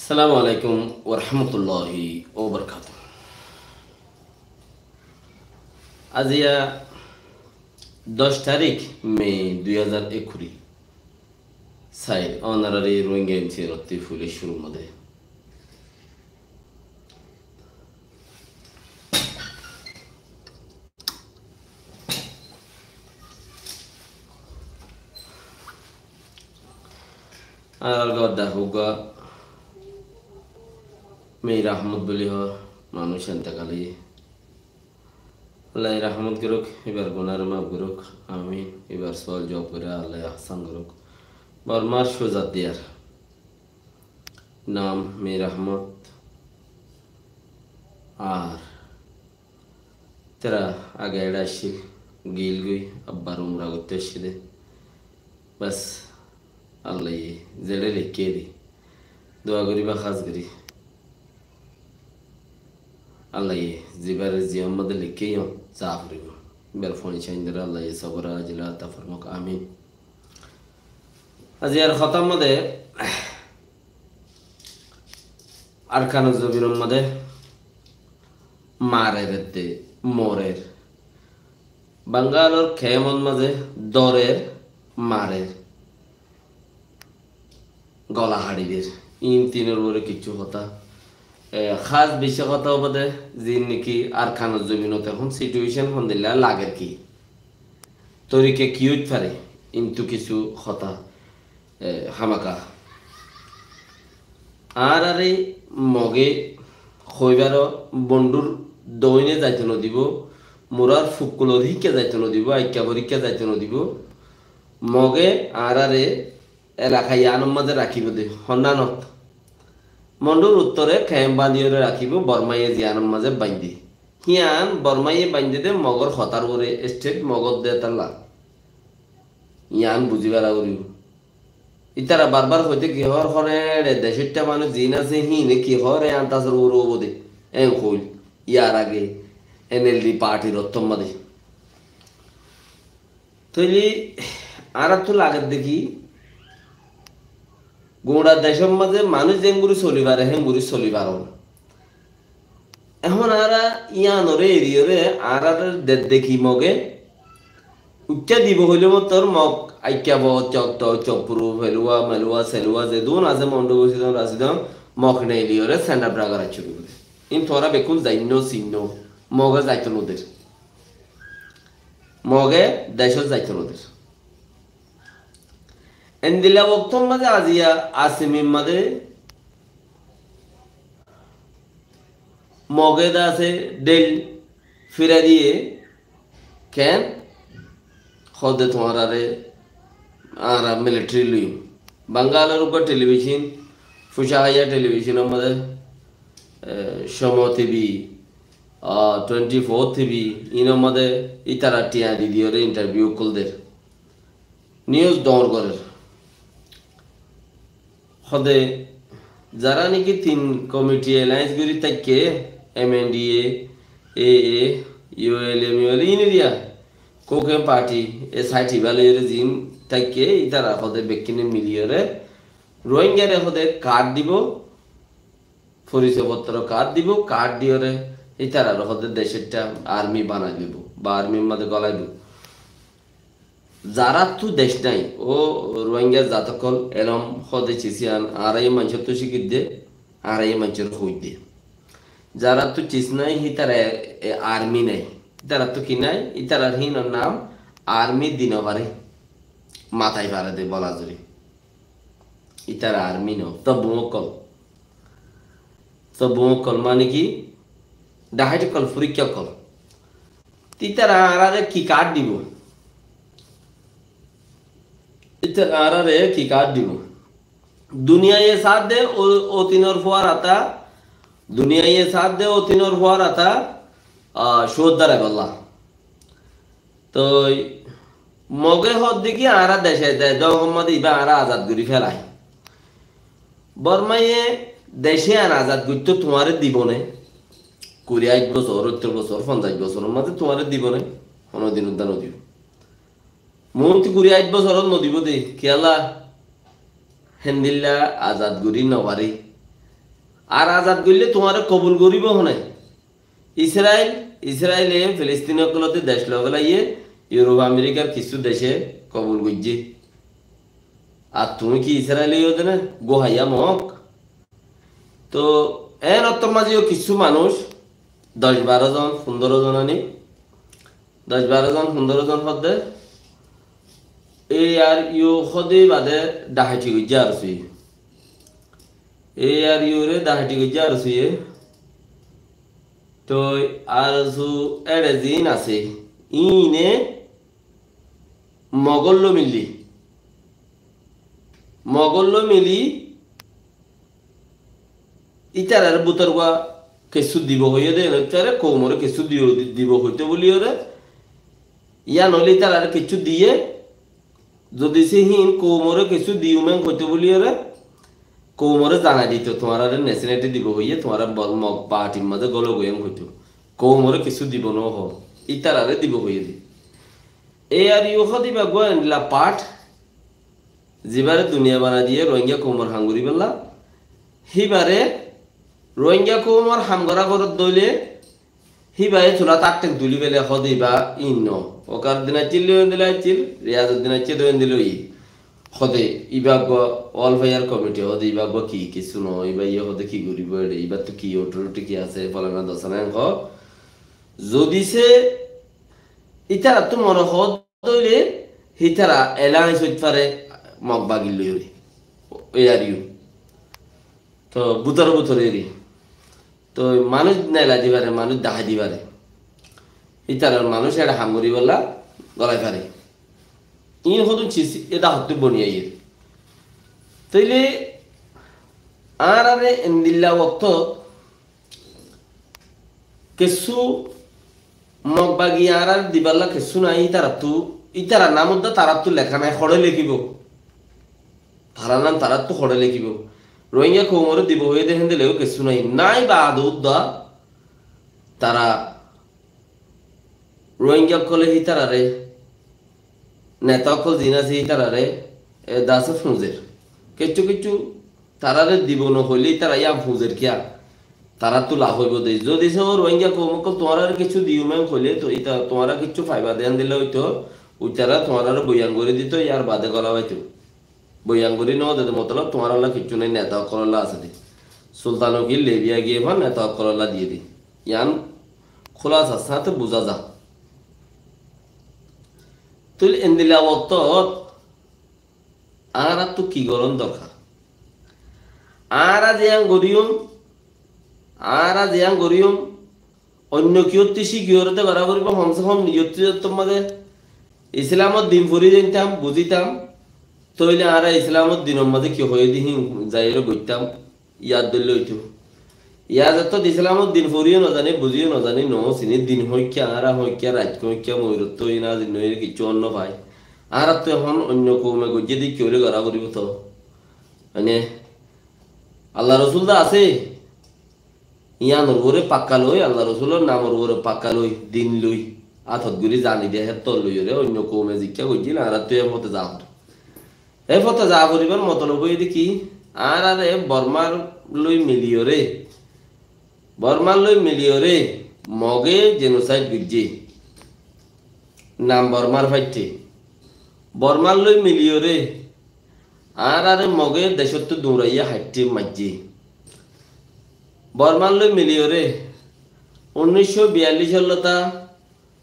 সালামু আলাইকুম ওরহমতুল্লাহি ওবরকাত। আজিয়া 10 তারিখ মে 2021 সাই অনারারি রোহিঙ্গা এমসি রত্তি ফুলে শুরু মধ্যে আর গদা হুগা মে রহমত বলি হ মানুষ এন্তকালি আল্লাহ রহমত করুক, এবার গুনার মাফ করুক। আমি এবার সল জব করে আল্লাহ আহসান করুক। বর্মার সোজাত দিয়ার নাম মে রহমত আর তেরা আগে এড়া আসছিল গিল গুই আব্বার উমরা করতে আসছিলে বাস আল্লাহ জেড়ে লিখিয়ে দি দোয়া করি বা খাস করি আল্লাহ জিবার জিয়ার মধ্যে লিখেই চাপ করিব বের ফোন চাইন্দার আল্লাহ সবর আজিলা তাফরমক আমিন। আজি আর খতার মধ্যে আরকান জবিনের মধ্যে মারের দে মোরের বাঙ্গালোর খেমন মাঝে দরের মারের গলা হাড়িদের ইন তিনের উপরে কিছু কথা খাস বেশি কথা হবে যে নাকি আর খানোর জমিনত এখন সিচুয়েশন হন্দিল্লা লাগের কি তরিকে কি হইতে পারে কিন্তু কিছু কথা হামাকা আর আরে মগে খৈবার বন্ধুর দৈনে যাইতে নদিব মোরার ফুকুলর শিক্ষা যাইতে নদিব আইক্যা পরীক্ষা যাইতে নদিব মগে আর আরে এলাকা ইয়ানোর মাঝে রাখিব দে সন্ধানত মন্ডুর উত্তরে খেম বাঁধিয়ে রাখিব বর্মাইয়ে জিয়ানোর মাঝে বান্ধি হিয়ান বর্মাইয়ে বান্ধি দে মগর হতার করে স্টেট মগর দে তাল্লা ইয়ান বুঝিবার করিব ইতারা বারবার হইতে কিহর হরে দেশেরটা মানুষ জিন আছে হিনে কিহরে আন্তাসের ওর বোধে এ হইল ইয়ার আগে এনএলডি পার্টির অত্তম্মাদে তৈলি আর তো লাগের দেখি গোড়া দেশের মাঝে মানুষ যেমগুড়ি চলিবার হেমগুড়ি চলিবার এখন আর ইয়ানরে এরিয়রে আর দেখি মগে উচ্চা দিব হইলে তোর মগ আইক্যাব চক চপুরু ফেলুয়া মেলুয়া সেলুয়া যে দুন আছে মন্ডু বসিদ রাসিদ মগ নেলিয়রে স্যান্ডাপ রাগার চুরি করে ইন তোরা বেকুন যাইন্য চিহ্ন মগে যাইত নদের মগে দেশ যাইত নদের এন্দিলা বক্তম মাঝে আজিয়া আসিমিম মাঝে মগেদা আছে ডেল ফিরা দিয়ে কেন খদে তোমার আরে আর মিলিটারি লুই বাঙ্গালের উপর টেলিভিশন ফুসাহাইয়া টেলিভিশনের মধ্যে সম টিভি 24 টিভি ইনের মধ্যে ইতারা টিয়া দিদিওরে ইন্টারভিউ করদের নিউজ দৌড় করে হদে যারা নাকি তিন কমিটি অ্যালায়েন্স করি তাকে MNDA AA ULM ইনেরিয়া কোকে পার্টি SIT বালের জিম তাকে ইতারা হদে বেকিনে মিলিয়রে রোহিঙ্গারে হদে কার্ড দিব পরিচয়পত্র কার্ড দিব কার্ড দিয়রে ইতারা হদে দেশেরটা আর্মি বানাই দিব বা আর্মির মধ্যে গলাই দিব যারা তো দেশ নাই ও রোহিঙ্গা জাতকল এরম হদে চিসিয়ান আর এই মানুষ তো শিখিত দে আর এই মানুষের হই দে যারা তো চিস নাই হি তারা আর্মি নাই তারা তো কি নাই ইতারার হিনর নাম আর্মি দিন পারে মাথায় পারে দে বলা জুড়ি ইতারা আর্মি ন তো বুমকল মানে কি ডাহাইট কল পরীক্ষা কল তিতারা আর কি কার্ড দিব আরে কি কাট দিব दुनिया ये साथ दे ओ तीनों फुआर आता दुनिया ये साथ दे ओ तीनों फुआर आता शोधदार है बल्ला तो मगे हद दिखी आरा देशे दे जो मोहम्मद इबा आरा आजाद गुरी फैलाई बर्मा ये देशे आन आजाद गुरी तो तुम्हारे दीबोने कुरिया 1 বছর 70 বছর 50 বছর মধ্যে তোমারে দিবনে কোনো দিন উদ্যান দিও মন্ত্রী গুরি 8 বছর নদীব দে কেলা হেন্দিল্লা আজাদ গুরি নবারি আর আজাদ করলে তোমার কবুল করিব হনে ইসরায়েলে ফিলিস্তিনকলতে দেশ লগলাইয়ে ইউরোপ আমেরিকার কিছু দেশে কবুল করছে আর তুমি কি ইসরায়েলি হতে না গোহাইয়া মক তো এন অত মাঝেও কিছু মানুষ 10-12 জন 15 জন আনি 10-12 জন 15 জন হতে এই আর ইউ হদে বাদে ডাহাটি গজ্জা আর সুই এই আর ইউরে ডাহাটি গজ্জা আর সুইয়ে তো আর সু এড়ে দিন আছে ইনে মগল্ল মিলি ইতার বুতর গা কেসু দিব হইয়ে দে নচারে কোমরে কেসু দিব হইতে বলি ওরে ইয়া নলি তার আর কিছু দিয়ে যদি সে হিন কোমরে কিছু দিউমেন হইতে বলি ওরে কোমরে জানা দিত তোমার আর নেশনালিটি দিব হইয়ে তোমার মগ পার্টির মধ্যে গলো গোয়েম হইতো কোমরে কিছু দিব ন হ ইতার আরে দিব হইয়ে দি এই আর ইউ দিবা গোয়েন লা পাঠ জিবারে দুনিয়া বানা দিয়ে রোহিঙ্গা কোমর হাঙ্গুরি বেলা হিবারে রোহিঙ্গা কোমর হামগরা করত দইলে হিবারে চুলা তাকটেন তুলি বেলে হদিবা ইন্ন ওকার দিনা চিল্লি দিলা চিল রিয়াজুর দিনা চিল দিল ই হদে ইবাগ অল ভাইয়ার কমিটি হদে ইবাগ কি কিছু ন ইবা ইয়ে হদে কি করিব এডে ইবা তো কি অটোরিটি কি আছে ফলানা দশনা হ যদি সে ইতারা তো মনে হদ দইলে হিতারা এলাইন্স হইতে পারে মগ বাগিল লইরি ওই আর ইউ তো বুতর এরি তো মানুষ নেলা দিবারে মানুষ দেখা দিবারে ইতার মানুষ এটা হামুরি বলা গলায় পারে ইন হতুন চিসি এটা হতে বনিয়াই তাইলে আর আরে ইন্দিল্লা ওক্ত কেসু মগ বাগি আর দিবাল্লা কেসু নাই ইতারা নামুদ্দা তারা তো লেখা নাই হড়ে লিখিব তারা নাম তারা তো হড়ে লিখিব রোহিঙ্গা কোমরে দিব হয়ে দেখেন দিলেও কিছু নাই বা আদৌদ্দা তারা রোহিঙ্গা কলে হিতারারে নেতা কল দিন আছে হিতারারে দাসে ফুঁজের কিছু তারারে দিব ন হইলে তারা ইয়া ফুঁজের কিয়া তারা তো লাভ হইব দেই যদি সে রোহিঙ্গা কোমকল তোমার কিছু দিও ম্যাম হইলে তো এটা তোমার কিছু ফাইবা দেন দিলে হইতো ওইটারা তোমার বয়ান করে দিত ইয়ার বাদে গলা হইতো বয়াঙ্গুরি ন দে মতলব তোমার আল্লাহ কিছু নেই নেতা করল্লা আছে দে সুলতানো কি লেবিয়া গিয়ে ভান নেতা করল্লা দিয়ে দি ইয়ান খোলাসা সাথে বুঝা যা তুই এন্দিলা ওত আর তো কি গরম দরকার আর জিয়াং গরিয়ম অন্য কিয়ত্তি শিকিয়রতে করা করিব হমসে হম নিয়ত্তি মাঝে ইসলামত দিন ফুরি জানতাম বুঝিতাম তইলে আর ইসলামত দিনের মাঝে কি হয়ে দিহি যাইরে গইতাম ইয়াদ দিল হইতো ইয়াদ তো ইসলামত দিন ফুরিও নজানি বুঝিও নজানি ন চিনি দিন হইকিয়া আর হইকিয়া রাত হইকিয়া ময়ূরত না দিন কিছু অন্য ভাই আর তো এখন অন্য কৌমে গজ্জে দি কেউলে গড়া করিব তো মানে আল্লাহ রসুল দা আছে ইয়ানোর ঘরে পাক্কা লই আল্লাহ রসুলের নামর ঘরে পাক্কা লই দিন লই আথত গুলি জানি দে হেত লই রে অন্য কৌমে জিজ্ঞা গজ্জিল আর তুই এর মতে যাও এই ফটো যা করিবার মতলব হইতে কি আর আরে বর্মার লই মিলিও রে মগে জেনোসাইড গজ্জে নাম বর্মার ফাইতে বর্মার লই মিলিও রে আর আরে মগে দেশত দৌড়াইয়া হাইটে মাজ্জে বর্মার লই মিলিও রে 1942 সালতা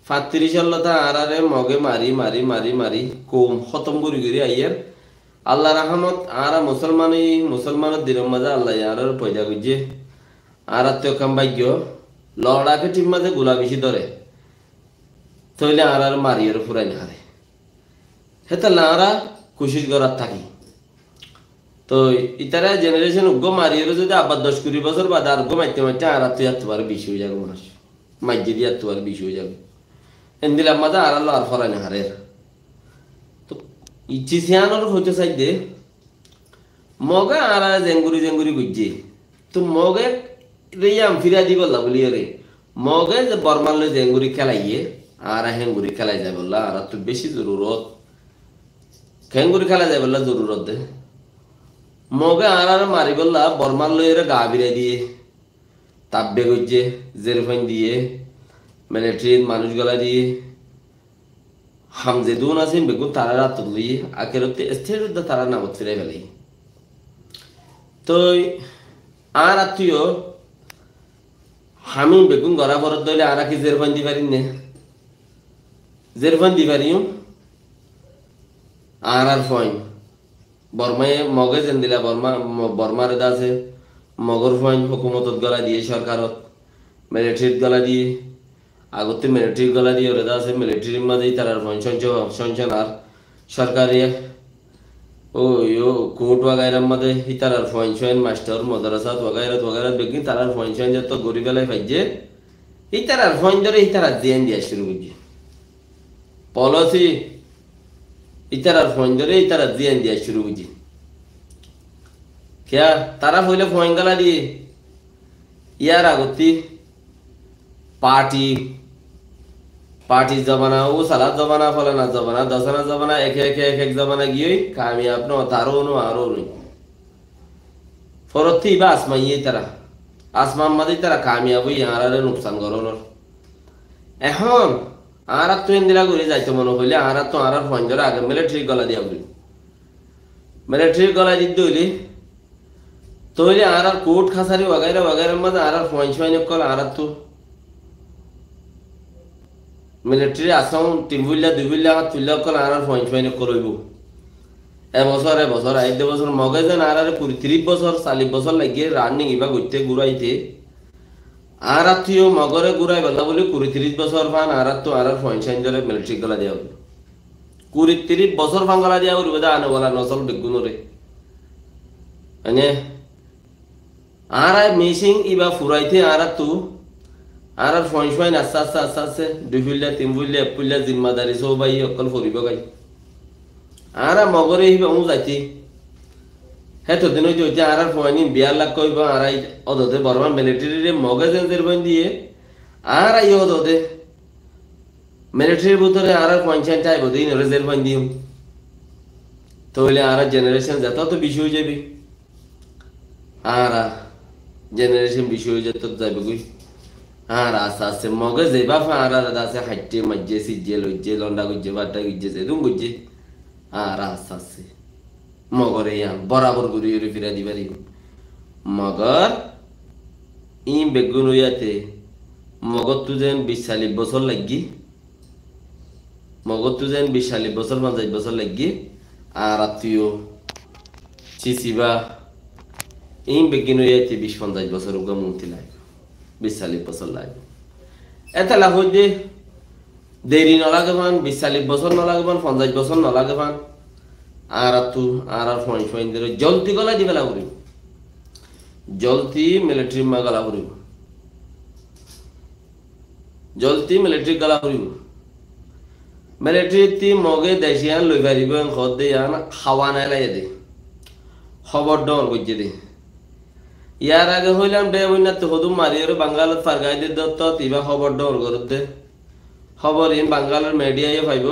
35 সালতা আর আরে মগে মারি কোম খতম করি আইয়ার আল্লাহ রহমত আর মুসলমানের দিনের মাঝে আল্লাহ আর পয়দা করছে আর কাম ভাগ্য লড়াকে ঠিক মাঝে গোলা বেশি ধরে তইলে আর মারিয়ার ফুরাই না হারে হেতাল্লা আরা কোশিশ করার থাকি তো ইতারা জেনারেশন উগ্র মারিয়ারও যদি আবার 10-20 বছর বাদ আর উগ্র মাইতে আর তুই আর তোমার বেশি হয়ে যাবে মানুষ মাইজে দিয়ে আর তোমার বেশি হয়ে যাবে এন্দিলাম মাঝে আর আল্লাহ আর ফরাই না হারের ইচিসিয়ানোর হইতে চাই দে মগে আর জেঙ্গুরি গুজে তো মগে রেয়াম ফিরা দি বললা বলি রে মগে যে বর্মাল জেঙ্গুরি খেলাইয়ে আর হেঙ্গুরি খেলাই যায় বললা আর তো বেশি জরুরত হেঙ্গুরি খেলা যায় বললা জরুরত দে মগে আর মারি বললা বর্মার লইরে গা বিরে দিয়ে তাব্বে গজ্জে জেরফাইন দিয়ে মিলিটারির মানুষ গলা দিয়ে হামজে দুন আছে বেগুন তারা রাত লই আখেরতে স্থির তারা নামত ফিরে গেলেই তো আর আত্মীয় আমি বেগুন গড়া ভরত দইলে আর কি জেরফাইন দি পারি নে জেরফাইন দি পারিও আর ফইন বর্মায় মগে যেন দিলা বর্মার আছে মগর ফইন হুকুমতত গলা দিয়ে সরকারত মিলিটারিত গলা দিয়ে আগতে মিলিটারির গলা দিয়ে ওরা আছে মিলিটারির মাঝেই তার সঞ্চন আর সরকারি কোর্ট वगैरह মধ্যে হিতার ফইন মাস্টার মাদ্রাসা वगैरह বেগিন তার ফইন যত গরিব বেলায় পাইছে হিতার ফইন ধরে হিতার দেন দিয়া শুরু করছে পলিসি ইতার ফোন ধরে ইতারা দিয়ে দিয়া শুরু করছি क्या তারা হইলে ফোন গলা দিয়ে ইয়ার আগতি पार्टी जमाना वो साला जमाना फलाना जमाना दसना जमाना एक जमाना गई कामयाब न तारो नो आरो नो फरती बा आसमान ये तरह आसमान मदे तरह कामयाब हुई यार नुकसान करो न এখন আর তো ইন্দিরা করে যাইতো মনে হইলে আর তো আর ফোন ধরে আগে মিলিটারি গলা দিয়া বলি মিলিটারি গলা দিতে হইলে তইলে আর কোর্ট খাসারি वगैरह মধ্যে আর ফোন ছয় কল আর তো মিলিটারি আসাম তিনবুলিয়া দুইবুলিয়া হাত তুলিয়া কল আর ফোন ছয় করইব এবছর 8 বছর মগে যেন আর 30 বছর 40 বছর লাগিয়ে রানিং ইবা করতে ঘুরাইতে আর আত্মীয় মগরে ঘুরাই বেলা বলে 30 বছর ফান আর তো আর ফইনশাইন ধরে মিলিটারি গলা দেওয়া 30 বছর ফান গলা দেওয়া উড়বে আনে বলা নসল বেগুনরে মানে আর মিসিং ইবা ফুরাইতে আর তো আর ফইনশাইন আস্তে দুইফুলিয়া তিনফুলিয়া এপুলিয়া জিম্মাদারি সবাই অকল ফরিব গাই আর মগরে হিবা উ যাইতে হেতো দিন হইতে আর ফয়নি 2 লাখ কইবা আর অদতে বর্মা মিলিটারি মগে জেনদের বন দিয়ে আর অদতে মিলিটারির ভিতরে আর পঞ্চায়েত আইব দিন রেজাল্ট বন দিও তাহলে আর জেনারেশন যত তো বেশি হয়ে যাবে আর জেনারেশন বেশি হয়ে যেত যাবে কই আর আস্তে মগে যেবা আর আছে হাইটে মজ্জে সিজে লজ্জে লন্ডা গুজে বাটা গুজে যেদুম গুজে আর আস্তে মগরে বরাবর ঘুরি ঘুরি ফিরা দিবারি মগর ই বেগুন হইয়াতে মগর তু যেন 20-40 বছর লাগি মগর তু যেন 20-40 বছর 50 বছর লাগি আর আত্মীয় চিচিবা ই বেগুন হইয়াতে 20-50 বছর উগা মুক্তি লাগে 20-40 বছর লাগে এত লাভ হইতে দেরি নলাগে পান 20-40 বছর নলাগে পান 50 বছর নলাগে পান আর তো আর ফইন ধরে জলতি গলা দিবে লাগবে জলতি মিলিটারি মা গলা করিব জলতি মিলিটারি গলা করিব মিলিটারি তি মগে দেশিয়ান লই পারিব খদ দে আন খাওয়া নাই লাই দে খবর ডর গজে দে ইয়ার আগে হইলাম দে বইনা তো হদু মারিয়র বাঙ্গালত ফারগাই দে দত্ত তিবা খবর ডর করত দে খবর ইন বাঙ্গালের মিডিয়ায় পাইব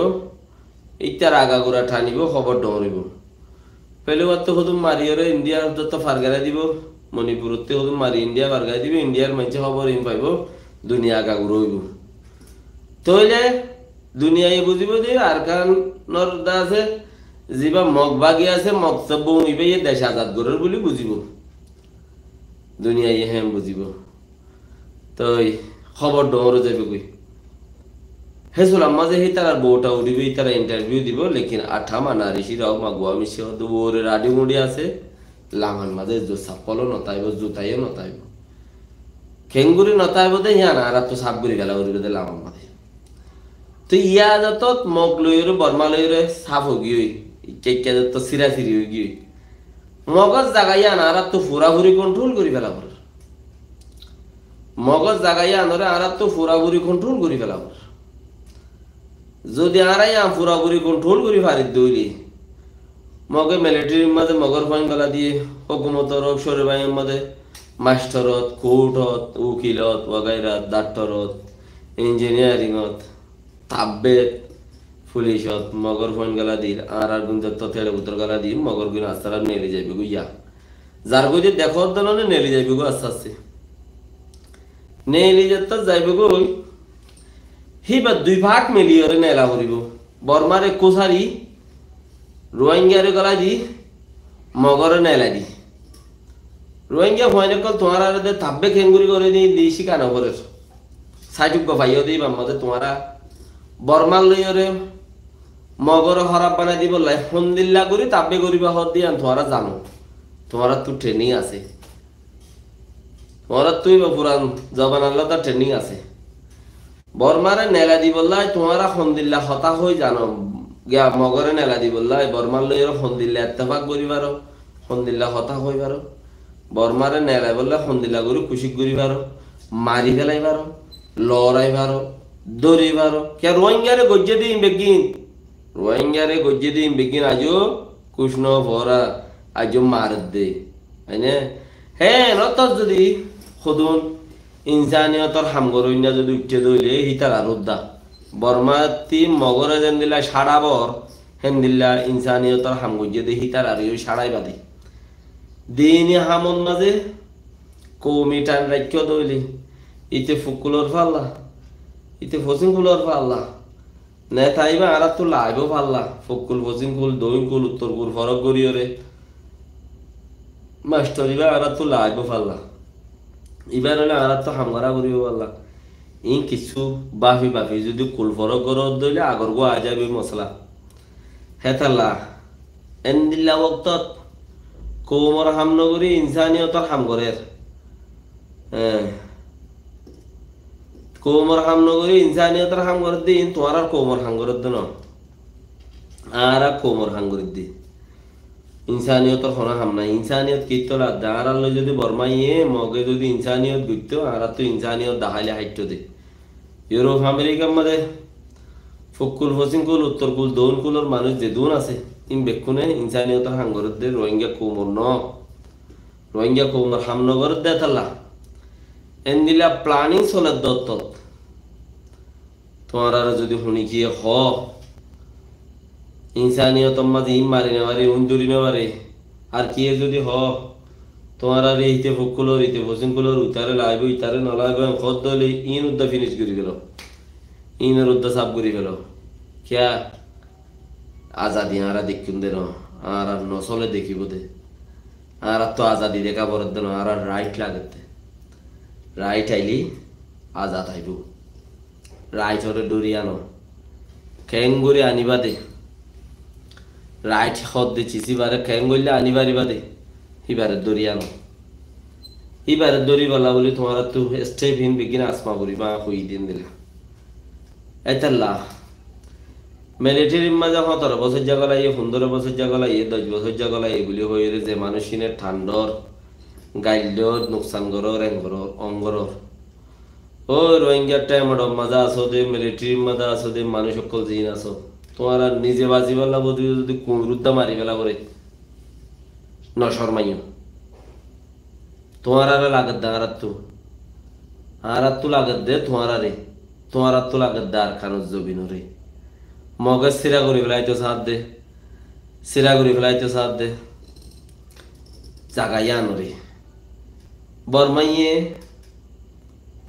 ইতার আগা গোড়া ঠানিব খবর ডরিব পেলেবার তো হদুম মারিয়রে ইন্ডিয়ার যত ফারগারা দিব মণিপুরতে হদুম মারি ইন্ডিয়া ফারগাই দিব ইন্ডিয়ার মানুষে খবর ইন পাইব দুনিয়া আগা ঘুরইব তইলে দুনিয়ায় বুঝিব যে আর কান নরদা আছে যিবা মগবাগি আছে মকসব বউনিবে এই দেশ আজাদ গরের বলি বুঝিব দুনিয়ায় হেম বুঝিব তই খবর ডরে যাবে কই হেসুলাম মাঝে হি তার বউটা উঠিবে তারা ইন্টারভিউ দিব লেকিন আঠা মানা ঋষি রাও মাগুয়া মিশি হদ ওরে রাডি মুডি আছে লামান মাঝে জো সাপলো নতাইব জুতাইও নতাইব খেঙ্গুরি নতাইব দে ইয়া না আর তো সাপগুরি গেলা উড়িবে দে লামান মাঝে তো ইয়া যত মগ লইরে বর্মা লইরে সাপ হগিই কেকে যত সিরা সিরি হগি মগজ জাগাইয়া না আর তো ফুরাফুরি কন্ট্রোল করি ফেলা পর মগজ জাগাইয়া আনরে আর তো ফুরাফুরি কন্ট্রোল করি ফেলা পর যদি আরাই পুরাপুরি কন্ট্রোল করি পারি দইলি মগে মিলিটারির মাঝে মগর ফাইন গলা দিয়ে হুকুমতর অফসরের বাইনের মাঝে মাস্টারত কোর্টত উকিলত वगैरह ডাক্তরত ইঞ্জিনিয়ারিংত তাব্বে পুলিশত মগর ফাইন গলা দিল আর গুণ যত তেড়ে উত্তর গলা দি মগর গুণ আস্তারা নেড়ে যাবে গুইয়া যার গই দেখো দলনে নেলি যাইবে গো আস্তে আস্তে নেলি যেত যাইবে গো হিবা দুই ভাগ মিলিয়রে নেলা করিব বর্মারে কোসারি রোহিঙ্গারে গলা দি মগরে নেলা দি রোহিঙ্গা হয় না কল তোমার আর থাকবে খেঙ্গুরি করে দিয়ে শিকানো করে সাইটুক ভাইও দিই বাম্মাতে তোমারা বর্মার লইরে মগর হরাপ বানাই দিব লাই ফন্দিল্লা করি তাব্বে করিবা হদ দিয়ে তোমারা জানো তোমারা তো ট্রেনিং আছে তোমারা তুই বা পুরান জবান আল্লাহ তার ট্রেনিং আছে বর্মারে নেলা দি বললাই তোমারা ফন্দিল্লা হতা হই জানো গিয়া মগরে নেলা দি বললাই বর্মার লইরে ফন্দিল্লা এত্তেফাক করিবার ফন্দিল্লা হতা হইবার বর্মারে নেলাই বললে ফন্দিল্লা করি খুশি করিবার মারি ফেলাইবার লড়াইবার দৌড়িবার কে রোহিঙ্গারে গজ্জে দিই বেগিন রোহিঙ্গারে গজ্জে দিই বেগিন আজও কৃষ্ণ ভরা আজও মার দে হয়নে হ্যাঁ নত যদি সদুন ইনসানিয়তর হামগরইনা যদি উঠে দইলে হিতার আরুদ্দা বর্মাতি মগরে যেন দিলা সাড়াবর হেন দিল্লা ইনসানিয়তর হামগজ্জে দে হিতার আর সাড়াই বাদে দিন হামন মাঝে কৌমি টান রাখ্য দইলে ইতে ফুকুলর ফাল্লা ইতে ফসিং কুলর ফাল্লা নে তাইবা আর তো লাইব ফাল্লা ফুকুল ফসিং কুল দইন কুল উত্তর কুল ফরক গরিয়রে মাস্টরিবা আর তো লাইব ফাল্লা এবার হলে আর তো হামগারা করিব পাল্লা ই কিছু বাফি বাফি যদি কুল ফরক গরত দইলে আগর গো আ যাবে মশলা হেতাল্লা এন্দিল্লা ওক্তত কৌমর হামনগরী ইনসানিয়তর হামগরের কৌমর হামনগরী ইনসানিয়তর হামগরের দিন তোমার আর কৌমর হামগরের দিন আর কৌমর হামগরের দিন ইনসানিয়তর হনা হামনা ইনসানিয়ত কিতলা দাঁড়াল যদি বর্মাইয়ে মগে যদি ইনসানিয়ত গুইত আর তো ইনসানিয়ত দাহাইলে হাইট দে ইউরোপ আমেরিকার মধ্যে ফকুল ফসিংকুল উত্তর কুল দৌন কুলর মানুষ যে দুন আছে ইন বেক্ষুনে ইনসানিয়তর হামগরের দে রোহিঙ্গা কৌমর ন রোহিঙ্গা কৌমর হামনগরের দে থাল্লা এন্দিলা প্ল্যানিং চলে দত্ত তোমার আর যদি শুনি কি হ ইনসানিয়ত মাঝে ইম মারি নেওয়ারে উন্দুরি নেওয়ারে আর কি যদি হ তোমার আর ইতে ফুকুলর ইতে ফসিংকুলর উতারে লাইব ইতারে নলাইব খদ দলে ইন উদ্দা ফিনিশ করে গেল ইনের উদ্দা সাফ করে গেল ক্যা আজাদি আরা দেখুন দেন আর নসলে দেখিব দে আর তো আজাদি দেখা বরদ দেন আর রাইট লাগতে রাইট আইলি আজাদ আইব রাইট হরে ডরিয়ানো খেঙ্গুরি আনিবা দে রাইট হদ দে চিচিবারে খেঙ্গুরলে আনিবারিবা দে হিবারে দরিয়ানো হিবারে দরি বলা বলি তোমার তো স্টেপ হিন বিগিন আসমা করি বা কই দিন দিলা এতাল্লা মিলিটারির মাঝে 17 বছর জাগলাই 15 বছর জাগলাই 10 বছর জাগলাই এগুলি হয়ে যে মানুষিনের ঠান্ডর গাইল্ডর নোকসান গরর এঙ্গরর অঙ্গরর ও রোহিঙ্গার টাইমড মজা আসো দে মিলিটারির মজা আসো দে মানুষ সকল জিন আসো তোমার আর নিজে বাজি বেলা বদি যদি কুমরুদ্দা মারি বেলা করে নশরমাইও তোমার আর লাগত দে আর তো লাগত দে তোমার আর তো লাগত দে আর খানুজ জবিন রে মগজ সিরা করি ফেলাইতো সাথ দে সিরা করি ফেলাইতো সাথ দে জাগাইয়া নরে বর্মাইয়ে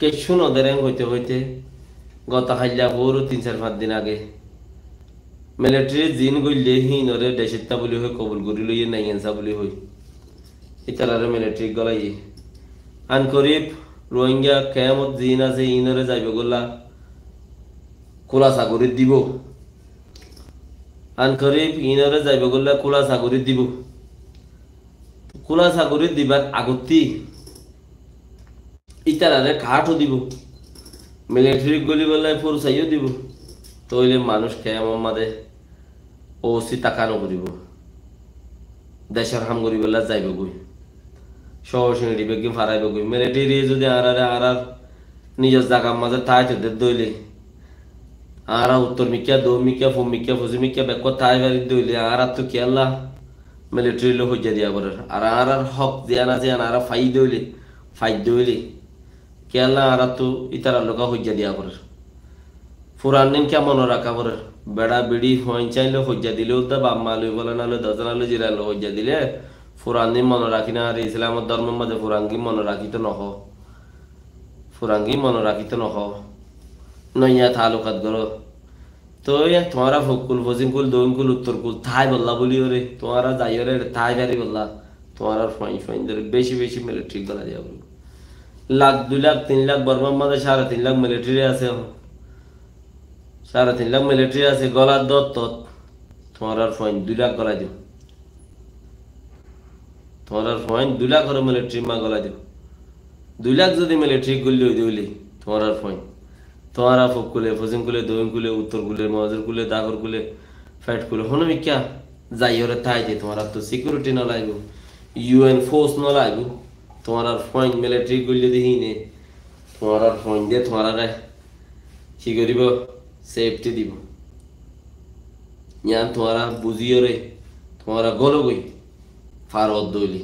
কিছু নদেরেং হইতে হইতে গত হাইলা পুরো 3-4-5 দিন আগে মিলিটারি জিন গইলে হিনরে দেশিতা বলি হই কবুল করি লইয়ে নাইয়েনসা বলি হই ইতারারে মিলিটারি গলাই আন করিব রোহিঙ্গা কেয়ামত জিন আছে ইনরে যাইবে গোলা কোলা সাগরে দিব আন করিব ইনরে যাইবে গোলা কোলা সাগরে দিব কোলা সাগরে দিবার আগতি ইতারারে কাঠও দিব মিলিটারি গলি বেলায় ফোরসাইও দিব তইলে মানুষ কেমন মাদে ওসি তাকানো করিব দেশের হাম করি বেলা যাইব গই সহসিনী দিবে কি ফারাইব গই মিলিটারি যদি আর নিজের জায়গার মাঝে তাই তোদের দইলে আর উত্তর মিকিয়া দো মিকিয়া ফোম মিকিয়া ফসি মিকিয়া বেক তাই বাড়ি দইলে আর তো কি আল্লাহ মিলিটারি লো হইয়া দিয়া করে আর হক দিয়ান আছে আর ফাই দইলে কেলা আর তো ইতারা লোকা হইয়া দিয়া করে পুরান দিন কেমন রাখা করে বেড়া বিড়ি হইন চাইলে হইয়া দিলেও তো বাপ মা লই বলে না লো দজনা লো জিরা লো হইয়া দিলে ফুরানি মনে রাখি না আর ইসলামের ধর্মের মধ্যে ফুরাঙ্গি মনে রাখিতে নহ ফুরাঙ্গি মনে রাখিতে নহ নইয়া তালুকাত গরো তো তোমারা ফকুল ফজিমকুল দইনকুল উত্তরকুল থাই বললা বলি ওরে তোমারা যাই ওরে থাই বাড়ি বললা তোমার ফাইন ফাইন ধরে বেশি বেশি মিলিটারি গলা দিয়া বলবো 1,00,000 2,00,000 3,00,000 বর্মার মধ্যে 3.5 লাখ মিলিটারি আছে 3.5 লাখ মিলিটারি আছে গলার দত তোমার ফাইন 2 লাখ গলা দিও তোমার ফাইন 2 লাখ করে মিলিটারি মা গলা দিও 2 লাখ যদি মিলিটারি গুলি হইলি তোমার ফাইন তোমারা ফকুলে ফজিমকুলে দইনকুলে উত্তরকুলে মহাজরকুলে দাগরকুলে ফ্যাটকুলে হনো মিক্যা যাই ওরে তাই যে তোমার তো সিকিউরিটি না লাগবে ইউএন ফোর্স না লাগবে তোমার ফাইন মিলিটারি গুলি দিহি নে তোমার ফাইন দিয়ে তোমার কি করিব সেফটি দিব ইয়ান তোমারা বুঝিও রে তোমারা গলো গই ফারত দইলি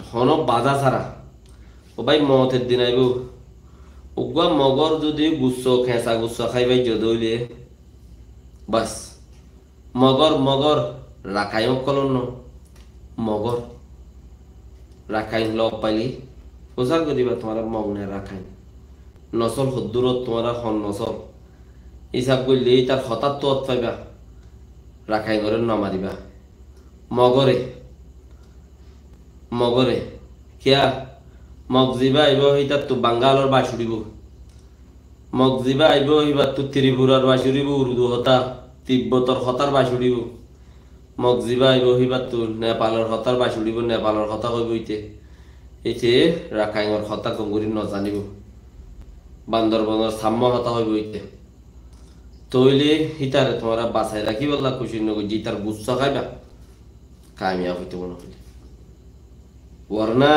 হন বাধা ছাড়া ও ভাই মতের দিন আইব উগা মগর যদি গুচ্ছ খেঁচা গুচ্ছ খাইবাই যদইলে বাস মগর মগর রাখাই কলন মগর রাখাইন লগ পাইলি প্রচার করিবা তোমার মগ্নে রাখাইন নসল হদ্দুরত তোমার হন নসল হিসাব করলে তার হঠাৎ তো পাইবা রাখাই ঘরে নমারিবা মগরে মগরে কিয়া মগজিবা আইব হইতার তো বাঙ্গালর বাসুরিব মগজিবা আইব হইবার তো ত্রিপুরার বাসুরিব উর্দু হতা তিব্বতর হতার বাসুরিব মগজিবা আইব হইবার তো নেপালের হতার বাসুরিব নেপালের হতা হইব হইতে এইতে রাখাইঙর হতা কঙ্গুরি নজানিব বান্দরবনের সাম্য হতা হইব হইতে তইলে হিতারে তোমরা বাঁচাই রাখি বললা খুশি নগর জিতার গুচ্ছ খাইবা কামিয়াব হইতে মনে হইলে ওরনা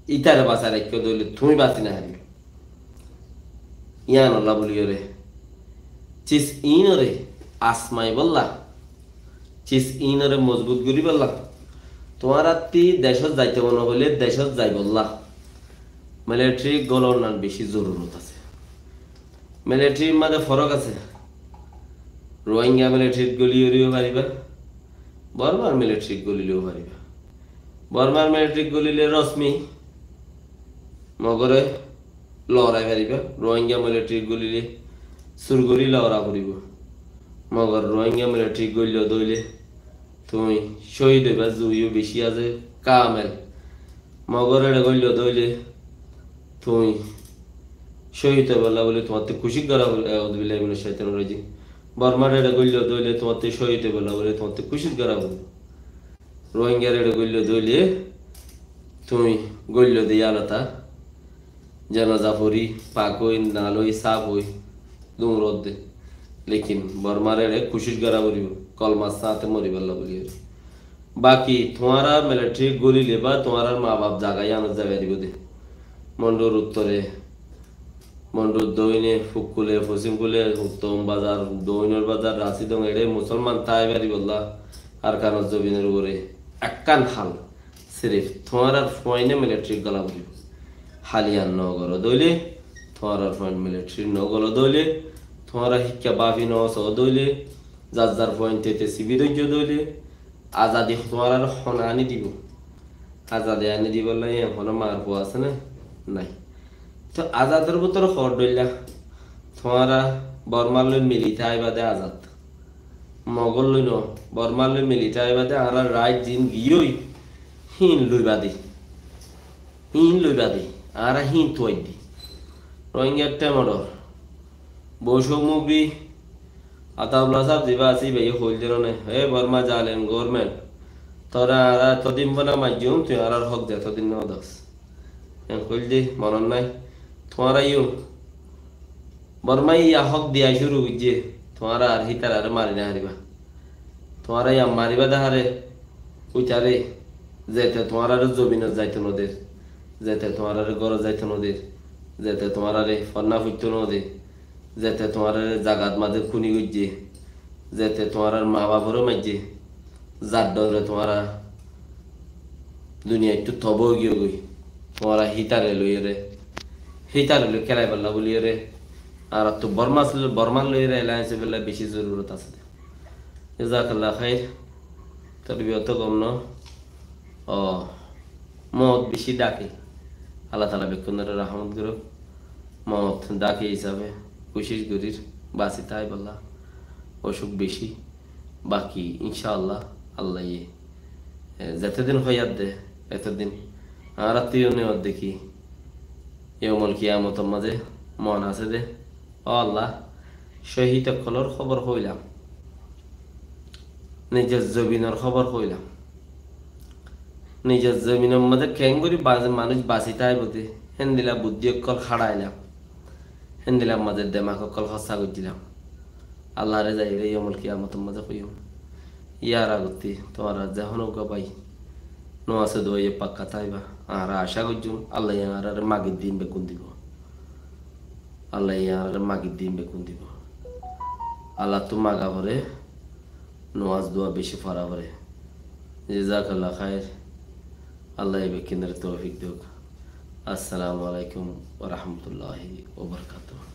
ইতারে বাঁচাই রাখিও দইলে তুমি বাঁচি না হারিও ইয়ান আল্লাহ বলিও রে চিস ইনরে আসমাই বললা চিস ইনরে মজবুত করি বললা তোমার আত্মি দেশত যাইতে মনে হইলে দেশত যাই বললা মিলিটারি গলনার বেশি জরুরত আছে মিলিটারির মাঝে ফরক আছে রোহিঙ্গা মিলিটারি গলিও পারিবা বর্মার মিলিটারি গলিলেও পারিবা বর্মার মিলিটারি গলিলে রশ্মি মগরে লড়াই পারিবা রোহিঙ্গা মিলিটারি গলিলে সুরগরি লড়া করিব মগর রোহিঙ্গা মিলিটারি গলিল দইলে তুমি শহীদ হইবা জুইও বেশি আছে কামেল মগরের গলিল দইলে তুমি শহীদ হইবা বলে তোমার তো খুশি করা উদ্বিল্লাহ মিনাশ শাইতানির রাজিম বর্মার এটা গলিল দইলে তোমার তো শহীদ হইবা বলে তোমার তো খুশি করা বলে রোহিঙ্গার এটা গলিল দইলে তুমি গলিল দিয়ে আলাদা জানাজা পড়ি পাক হই নালই সাপ হই দুমরদ দে লেকিন বর্মার এড়ে খুশির গড়া বলিব কলমার সাথে মরিবাল্লা বলি বাকি তোমারা মিলিটারি গলিলে বা তোমার মা বাপ জাগাই আনার জায়গা দিব দে মন্ডুর উত্তরে মন্ডুর দইনে ফুকুলে ফসিমকুলে উত্তম বাজার দইনের বাজার রাশিদং এড়ে মুসলমান তাই বাড়ি বললা আর কানত জবিনের উপরে এককান হাল সিরিফ তোমার ফয়নে মিলিটারি গলা বলিব হালিয়ান নগর দইলে তোমার ফয়েন মিলিটারি নগর দইলে তোমার শিক্ষা বাফি নস দইলে যার যার পয়েন্টেতে শিবির দইলে আজাদি তোমার আর হনা আনি দিব আজাদে আনি দিব লাই এখন মার পো আছে না নাই তো আজাদের ভিতরে খর দইলা তোমার বর্মার লই মিলিতে আইবাদে আজাদ মগল লই ন বর্মার লই মিলিতে আইবাদে আর রাইট দিন গিয়েই হিন লইবাদি আর হিন তুই দি রোহিঙ্গার টেমডর বৈষম্যবি আতাউল্লাহ সাহেব দিবা আসি ভাই হইল দিল না হে বর্মা জালেন গভর্নমেন্ট তোরা আর এতদিন বনা মাইজুম তুই আর হক দে এতদিন ন দশ হইল দি মনন নাই তোমার ইউ বর্মা ইয়া হক দিয়া শুরু যে তোমার আর হিতার আর মারি না হারিবা তোমার ইয়া মারিবা দেহারে উইটারে যেতে তোমার আর জমিনত যাইতো নদের যেতে তোমার আর গড় যাইতো নদের যেতে তোমার আরে ফন্না ফুটতো নদে যেতে তোমার জাগাত মাঝে খুনি গুজছে যেতে তোমার মা বাবারও মাইজে যার ডরে তোমার দুনিয়া একটু থব গিয়ে গই তোমার হিতারে লইয়ে রে হিতারে লই খেলাই পারলা বলিয়ে রে আর তো বর্মান লইয়ে রে এলাইছে বেলা বেশি জরুরত আছে জাজাকাল্লাহ খাইর তরবিয়ত কম ন ও মত বেশি ডাকে, আল্লাহ তালা বেকুনের রহমত করুক। মত ডাকে হিসাবে কোশিশ করির বাঁচি তাই বললা, অসুখ বেশি বাকি ইনশাআল্লাহ আল্লাহ যতদিন হইয়ার দে এতদিন আর আত্মীয় নেওয়ার দেখি এমন কিয়ামতের মাঝে মন আছে দে ও আল্লাহ শহীদ কলর খবর হইলাম, নিজের জমিনের খবর হইলাম, নিজের জমিনের মধ্যে কেঙ্গুরি মানুষ বাঁচি তাই বুঝি হেন্দিলা বুদ্ধি অকল খাড়াইলাম, হেন্দিলাম মাঝে দেমাক অকল হসা করছিলাম। আল্লাহরে যাইলে অমল কিয়ামতের মাঝে হইম ইয়ার আগতি তোমার যখন পাই নো আছে দোয়ে পাক্কা তাইবা আর আশা করছুন আল্লাহ আর মাগির দিন বেকুন দিব, আল্লাহ আর মাগির দিন বেকুন দিব। আল্লাহ তো মাগা ভরে নোয়াজ দোয়া বেশি ফারা ভরে জাজাকাল্লাহ খায়ের। আল্লাহ বেকিনের তৌফিক দেখ। আসসালামু আলাইকুম ওয়া রাহমাতুল্লাহি ওয়া বারাকাতুহু।